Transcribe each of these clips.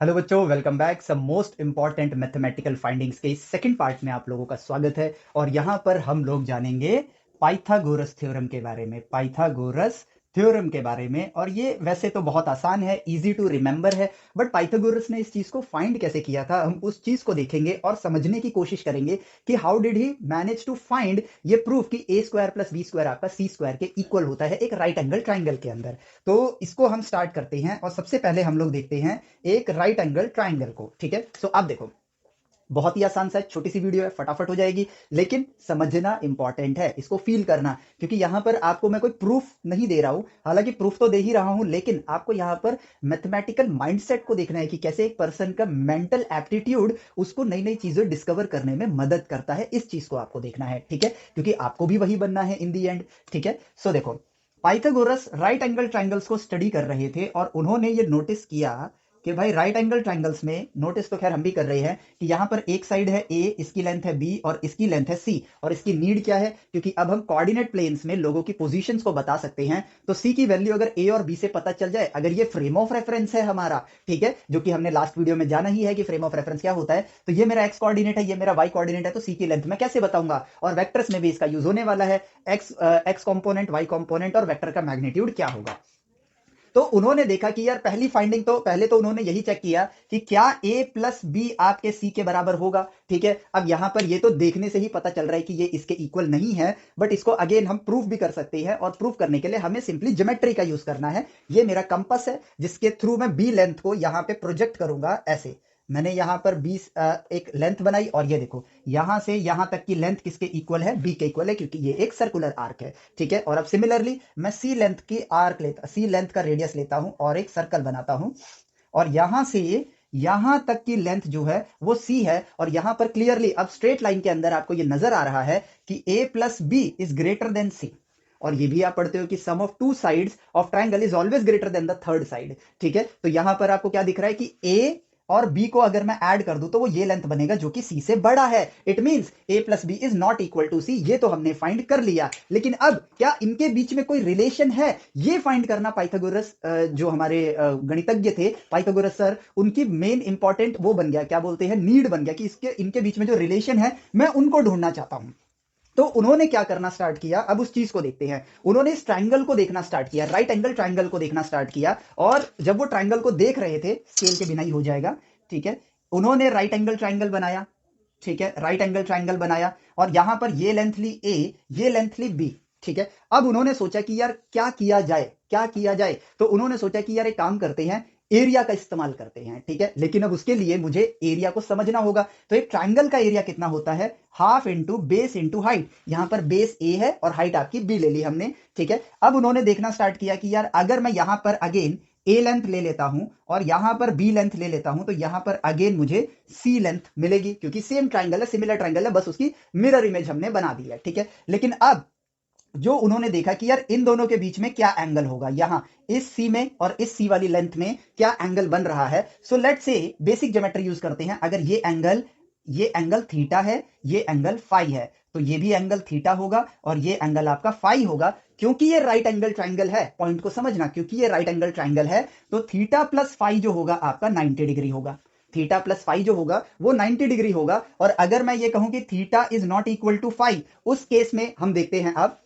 Hello बच्चों, welcome back. सब most important mathematical findings के सेकंड पार्ट में आप लोगों का स्वागत है। और यहां पर हम लोग जानेंगे पाइथागोरस थ्योरम के बारे में। पाइथागोरस थ्योरम के बारे में, और ये वैसे तो बहुत आसान है, इजी टू रिमेंबर है। बट पाइथागोरस ने इस चीज को फाइंड कैसे किया था, हम उस चीज को देखेंगे और समझने की कोशिश करेंगे कि how did he manage to find ये प्रूफ कि A square plus B square आपका सी स्क्वायर के इक्वल होता है एक राइट एंगल ट्राइंगल के अंदर। तो इसको हम स्टार्ट करते हैं और सबसे पहले हम लोग देखते हैं एक राइट एंगल ट्राइंगल को। ठीक है, सो आप देखो, बहुत ही आसान सा छोटी सी वीडियो है, फटाफट हो जाएगी, लेकिन समझना इंपॉर्टेंट है, इसको फील करना। क्योंकि यहां पर आपको मैं कोई प्रूफ नहीं दे रहा हूं, हालांकि प्रूफ तो दे ही रहा हूं, लेकिन आपको यहां पर मैथमेटिकल माइंडसेट को देखना है कि कैसे एक पर्सन का मेंटल एप्टीट्यूड उसको नई नई चीजें डिस्कवर करने में मदद करता है। इस चीज को आपको देखना है, ठीक है, क्योंकि आपको भी वही बनना है इन दी एंड। ठीक है, सो देखो, पाइथागोरस राइट एंगल ट्रायंगल्स को स्टडी कर रहे थे और उन्होंने ये नोटिस किया कि भाई राइट एंगल ट्रायंगल्स में, नोटिस तो खैर हम भी कर रहे हैं कि यहां पर एक साइड है ए, इसकी लेंथ है बी और इसकी लेंथ है सी। और इसकी नीड क्या है, क्योंकि अब हम कोऑर्डिनेट प्लेन्स में लोगों की पोजीशंस को बता सकते हैं। तो सी की वैल्यू अगर ए और बी से पता चल जाए, अगर ये फ्रेम ऑफ रेफरेंस है हमारा, ठीक है, जो कि हमने लास्ट वीडियो में जाना ही है कि फ्रेम ऑफ रेफरेंस क्या होता है, तो ये मेरा एक्स कोऑर्डिनेट है, ये मेरा वाई कोऑर्डिनेट है, तो सी की लेंथ मैं कैसे बताऊंगा। और वेक्टर्स में भी इसका यूज होने वाला है, एक्स कंपोनेंट, वाई कंपोनेंट और वेक्टर का मैग्नीट्यूड क्या होगा। तो उन्होंने देखा कि यार पहली फाइंडिंग तो पहले तो उन्होंने यही चेक किया कि क्या ए प्लस बी आपके सी के बराबर होगा। ठीक है, अब यहां पर ये तो देखने से ही पता चल रहा है कि ये इसके इक्वल नहीं है, बट इसको अगेन हम प्रूफ भी कर सकते हैं, और प्रूफ करने के लिए हमें सिंपली ज्योमेट्री का यूज करना है। ये मेरा कंपास है जिसके थ्रू मैं बी लेंथ को यहां पे प्रोजेक्ट करूंगा। ऐसे मैंने यहां पर 20 एक लेंथ बनाई, और ये देखो यहां से यहां तक की लेंथ किसके इक्वल है, बी के इक्वल है, क्योंकि ये एक सर्कुलर आर्क है। ठीक है, और अब सिमिलरली मैं सी लेंथ की आर्क लेता, सी लेंथ का रेडियस लेता हूं और एक सर्कल बनाता हूं, और यहां से यहां तक की लेंथ जो है वो सी है। और यहां पर क्लियरली अब स्ट्रेट लाइन के अंदर आपको ये नजर आ रहा है कि A plus B is greater than C. और ये भी आप पढ़ते हो कि sum of two sides of triangle is always greater than the third side. ठीक है, तो यहां पर आपको क्या दिख रहा है कि ए और बी को अगर मैं ऐड कर दूं तो वो ये लेंथ बनेगा जो कि सी से बड़ा है। It means A plus B is not equal to C. ये तो हमने फाइंड कर लिया, लेकिन अब क्या इनके बीच में कोई रिलेशन है, ये फाइंड करना पाइथागोरस, जो हमारे गणितज्ञ थे पाइथागोरस सर, उनकी मेन इंपॉर्टेंट वो बन गया, क्या बोलते हैं, नीड बन गया कि इसके इनके बीच में जो रिलेशन है मैं उनको ढूंढना चाहता हूं। तो उन्होंने क्या करना स्टार्ट किया, अब उस चीज को देखते हैं। उन्होंने इस ट्रायंगल को देखना स्टार्ट किया, राइट एंगल ट्रायंगल को देखना स्टार्ट किया। और जब वो ट्रायंगल को देख रहे थे, स्केल के बिना ही हो जाएगा, ठीक है, उन्होंने राइट एंगल ट्रायंगल बनाया। ठीक है, राइट एंगल ट्रायंगल बनाया, और यहां पर ये लेंथ ली ए, ये लेंथ ली बी। ठीक है, अब उन्होंने सोचा कि यार क्या किया जाए, क्या किया जाए। तो उन्होंने सोचा कि यार एक काम करते हैं, एरिया का इस्तेमाल करते हैं। ठीक है, लेकिन अब उसके लिए मुझे एरिया को समझना होगा। तो एक ट्राइंगल का एरिया कितना होता है, half into base into height. यहां पर बेस ए है और हाइट आपकी बी ले ली हमने। ठीक है, अब उन्होंने देखना स्टार्ट किया कि यार अगर मैं यहां पर अगेन ए लेंथ ले लेता हूं और यहां पर बी लेंथ ले लेता हूं, तो यहां पर अगेन मुझे सी लेंथ मिलेगी, क्योंकि सेम ट्राइंगल है, सिमिलर ट्राइंगल है, बस उसकी मिरर इमेज हमने बना दी है। ठीक है, लेकिन अब जो उन्होंने देखा कि यार इन दोनों के बीच में क्या एंगल होगा, यहां इस सी में और इस सी वाली लेंथ में क्या एंगल बन रहा है। So let's say basic geometry use करते हैं। अगर ये एंगल थीटा है, ये एंगल फाई है, तो ये भी एंगल थीटा होगा और ये एंगल आपका फाई होगा, क्योंकि ये राइट एंगल ट्राइंगल है। पॉइंट को समझना, क्योंकि ये राइट एंगल ट्राइंगल है, तो थीटा प्लस फाई जो होगा आपका 90 डिग्री होगा। थीटा प्लस फाई जो होगा वो 90 डिग्री होगा। और अगर मैं ये कहूं कि theta is not equal to phi, उस केस में हम देखते हैं अब,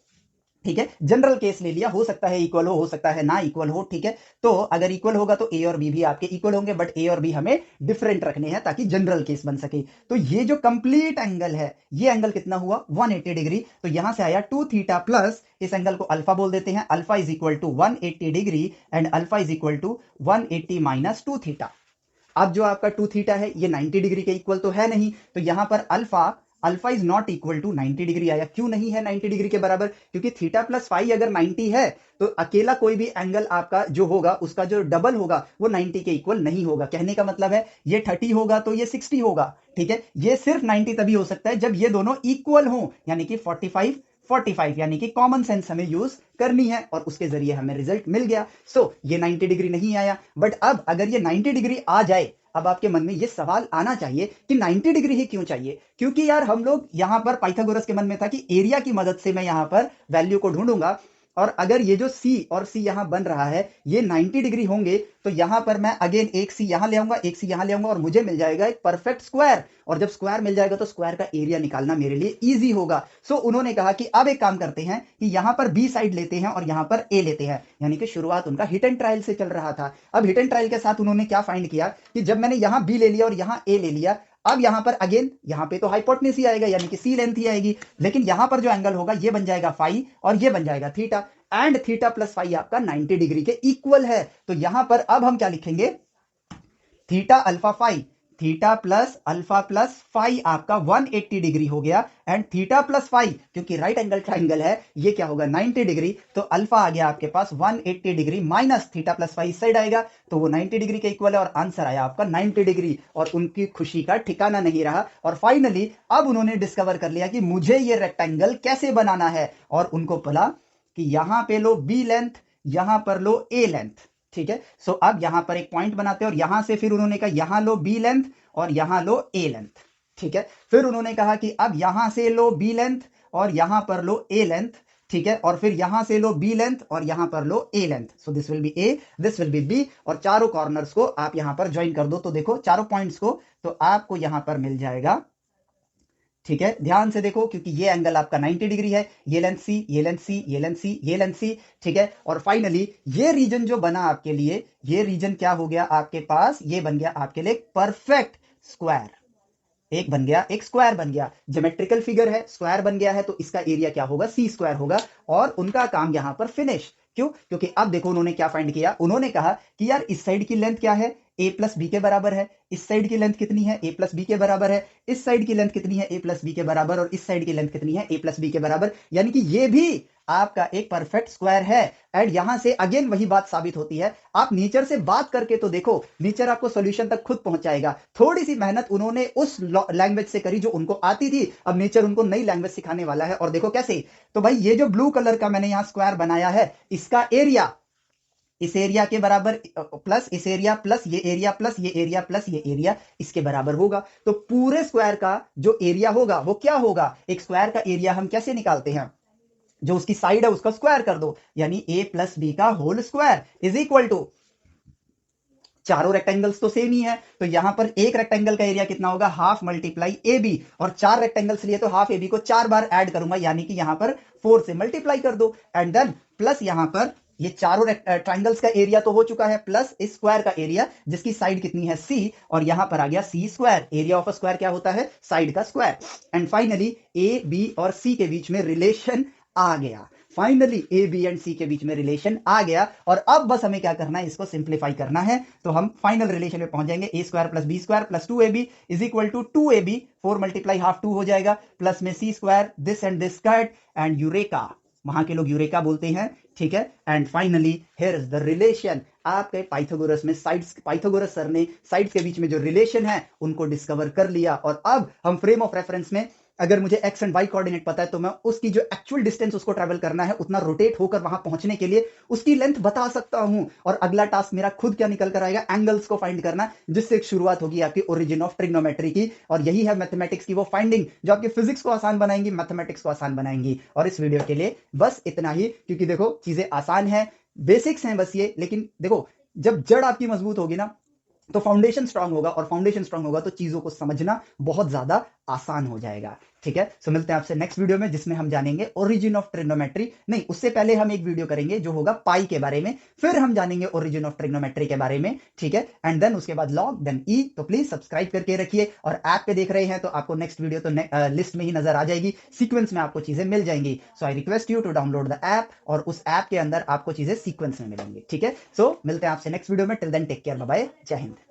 ठीक है, जनरल केस ले लिया, हो सकता है इक्वल हो सकता है ना इक्वल हो। ठीक है, तो अगर इक्वल होगा तो ए और बी भी आपके इक्वल होंगे, बट ए और बी हमें डिफरेंट रखने हैं ताकि जनरल केस बन सके। तो ये जो कंप्लीट एंगल है, ये एंगल कितना हुआ, 180 डिग्री। तो यहां से आया 2 थीटा प्लस, इस एंगल को अल्फा बोल देते हैं, alpha is equal to 180 degree and alpha is equal to 180 minus 2 theta. अब जो आपका 2 थीटा है ये 90 डिग्री के इक्वल तो है नहीं, तो यहां पर alpha, alpha is not equal to 90 degree आया। क्यों नहीं है 90 डिग्री के बराबर, क्योंकि थीटा प्लस फाई अगर 90 है तो अकेला कोई भी एंगल आपका जो होगा उसका जो डबल होगा वो 90 के इक्वल नहीं होगा। कहने का मतलब है ये 30 होगा तो ये 60 होगा। ठीक है, ये सिर्फ 90 तभी हो सकता है जब ये दोनों इक्वल हो, यानी कि 45 यानी कि कॉमन सेंस हमें यूज करनी है, और उसके जरिए हमें रिजल्ट मिल गया। सो ये 90 डिग्री नहीं आया, बट अब अगर ये 90 डिग्री आ जाए, अब आपके मन में ये सवाल आना चाहिए कि 90 डिग्री ही क्यों चाहिए। क्योंकि यार हम लोग यहां पर पाइथागोरस के मन में था कि एरिया की मदद से मैं यहां पर वैल्यू को ढूंढूंगा, और अगर ये जो सी और सी यहां बन रहा है ये 90 डिग्री होंगे तो यहां पर मैं अगेन एक सी यहां ले आऊंगा, एक सी यहां ले आऊंगा और मुझे मिल जाएगा एक परफेक्ट स्क्वायर। और जब स्क्वायर मिल जाएगा तो स्क्वायर का एरिया निकालना मेरे लिए इजी होगा। सो उन्होंने कहा कि अब एक काम करते हैं कि यहां पर बी साइड लेते हैं और यहां पर ए लेते हैं, यानी कि शुरुआत उनका हिट एंड ट्रायल से चल रहा था। अब हिट एंड ट्रायल के साथ उन्होंने क्या फाइंड किया कि जब मैंने यहां बी ले लिया और यहां ए ले लिया, अब यहां पर अगेन यहां पे तो हाइपोटेन्यूज ही आएगा यानी कि सी लेंथ ही आएगी, लेकिन यहां पर जो एंगल होगा ये बन जाएगा फाई और ये बन जाएगा theta, and theta plus phi आपका 90 डिग्री के इक्वल है। तो यहां पर अब हम क्या लिखेंगे, theta alpha phi, theta plus phi आपका 180 डिग्री हो गया, एंड थीटा प्लस फाई क्योंकि राइट एंगल ट्राइंगल है ये क्या होगा 90 डिग्री, तो अल्फा आ गया आपके पास 180 degree minus theta plus phi इस साइड आएगा तो वो 90 डिग्री के इक्वल है और आंसर आया आपका 90 डिग्री। और उनकी खुशी का ठिकाना नहीं रहा और फाइनली अब उन्होंने डिस्कवर कर लिया कि मुझे ये रेक्टेंगल कैसे बनाना है, और उनको बोला कि यहां पे लो बी लेंथ, यहां पर लो ए लेंथ, ठीक है। सो अब यहां पर एक पॉइंट बनाते हैं और यहां से फिर उन्होंने कहा यहां लो बी लेंथ और यहां लो ए लेंथ, ठीक है। फिर उन्होंने कहा कि अब यहां से लो बी लेंथ और यहां पर लो ए लेंथ, ठीक है, और फिर यहां से लो बी लेंथ और यहां पर लो A length. So this will be A, this will be B, और चारों कॉर्नर्स को आप यहां पर ज्वाइन कर दो तो देखो चारों पॉइंट्स को, तो आपको यहां पर मिल जाएगा, ठीक है। ध्यान से देखो क्योंकि ये एंगल आपका 90 डिग्री है, ये लेंथ सी, ये लेंथ सी, ये लेंथ सी, ये लेंथ सी, ठीक है। और फाइनली ये रीजन जो बना आपके लिए, ये रीजन क्या हो गया आपके पास, ये बन गया आपके लिए परफेक्ट स्क्वायर, एक बन गया, एक स्क्वायर बन गया, ज्योमेट्रिकल फिगर है, स्क्वायर बन गया है तो इसका एरिया क्या होगा, सी स्क्वायर होगा। और उनका काम यहां पर फिनिश, क्यों, क्योंकि अब देखो उन्होंने क्या फाइंड किया, उन्होंने कहा कि यार इस साइड की लेंथ क्या है, ए प्लस बी के बराबर है, इस साइड की लेंथ कितनी है, ए प्लस बी के बराबर है, इस साइड की लेंथ कितनी है, ए प्लस बी के बराबर, और इस साइड की लेंथ कितनी है, ए प्लस बी के बराबर, यानी कि ये भी आपका एक परफेक्ट स्क्वायर है। एंड यहां से अगेन वही बात साबित होती है, आप नेचर से बात करके तो देखो, नेचर आपको सॉल्यूशन तक खुद पहुंचाएगा। थोड़ी सी मेहनत उन्होंने उस लैंग्वेज से करी जो उनको आती थी, अब नेचर उनको नई लैंग्वेज सिखाने वाला है। और देखो कैसे, तो भाई ये जो ब्लू कलर का मैंने यहां स्क्वायर बनाया है, इसका एरिया इस एरिया के बराबर प्लस इस एरिया प्लस ये एरिया प्लस ये एरिया प्लस ये एरिया इसके बराबर होगा। तो पूरे स्क्वायर का जो एरिया होगा वो क्या होगा, एक स्क्वायर का एरिया हम कैसे निकालते हैं, जो उसकी साइड है उसका स्क्वायर कर दो, यानी ए प्लस बी का whole square is equal to, चारों रेक्टेंगल्स तो सेम ही है तो यहां पर एक रेक्टेंगल का एरिया कितना होगा, हाफ मल्टीप्लाई ए बी, और चार रेक्टेंगल्स लिए तो हाफ ए बी को चार बार ऐड करूंगा यानी कि यहां पर 4 से मल्टीप्लाई कर दो, एंड देन प्लस यहां पर ये चारों ट्राइंगल्स का एरिया तो हो चुका है, प्लस इस स्क्वायर का एरिया जिसकी साइड कितनी है सी, और यहां पर आ गया C square, area of a square क्या होता है, साइड का square. And finally A B और सी के बीच में रिलेशन आ गया, finally A B and C के बीच में रिलेशन आ गया। और अब बस हमें क्या करना है, इसको सिंप्लीफाई करना है, तो हम फाइनल रिलेशन में पहुंच जाएंगे, A square plus B square plus 2ab is equal to 2ab, 4 multiply half 2 हो जाएगा, प्लस में C square, this and this cut, and eureka, वहां के लोग यूरेका बोलते हैं, ठीक है। And finally here is the relation, आपके पाइथागोरस में साइड्स, पाइथागोरस सर ने साइड्स के बीच में जो रिलेशन है उनको डिस्कवर कर लिया। और अब हम फ्रेम ऑफ रेफरेंस में अगर मुझे एक्स एंड वाई कोऑर्डिनेट पता है तो मैं उसकी जो एक्चुअल डिस्टेंस उसको ट्रैवल करना है उतना रोटेट होकर वहां पहुंचने के लिए उसकी लेंथ बता सकता हूं। और अगला टास्क मेरा खुद क्या निकल कर आएगा, एंगल्स को फाइंड करना, जिससे एक शुरुआत होगी आपकी ओरिजिन ऑफ ट्रिग्नोमेट्री की। और यही है मैथमेटिक्स की वो फाइंडिंग जो आपकी फिजिक्स को आसान बनाएंगी, मैथमेटिक्स को आसान बनाएंगी। और इस वीडियो के लिए बस इतना ही, क्योंकि देखो चीजें आसान है, बेसिक्स हैं बस ये, लेकिन देखो जब जड़ आपकी मजबूत होगी ना तो फाउंडेशन स्ट्रांग होगा, और फाउंडेशन स्ट्रांग होगा तो चीजों को समझना बहुत ज्यादा आसान हो जाएगा, ठीक है। सो मिलते हैं आपसे नेक्स्ट वीडियो में जिसमें हम जानेंगे ओरिजिन ऑफ ट्रिग्नोमेट्री, नहीं उससे पहले हम एक वीडियो करेंगे जो होगा पाई के बारे में, फिर हम जानेंगे ओरिजिन ऑफ ट्रिग्नोमेट्री के बारे में, ठीक है। एंड देन उसके बाद लॉग, देन ई। तो प्लीज सब्सक्राइब करके रखिए, और ऐप पे देख रहे हैं तो आपको नेक्स्ट वीडियो तो लिस्ट में ही नजर आ जाएगी, सीक्वेंस में आपको चीजें मिल जाएंगी। So I request you to download the app, और उस ऐप के अंदर आपको चीजें सीक्वेंस में मिलेंगी, ठीक है। सो मिलते हैं आपसे नेक्स्ट वीडियो में, till then take care, bye bye, जय हिंद।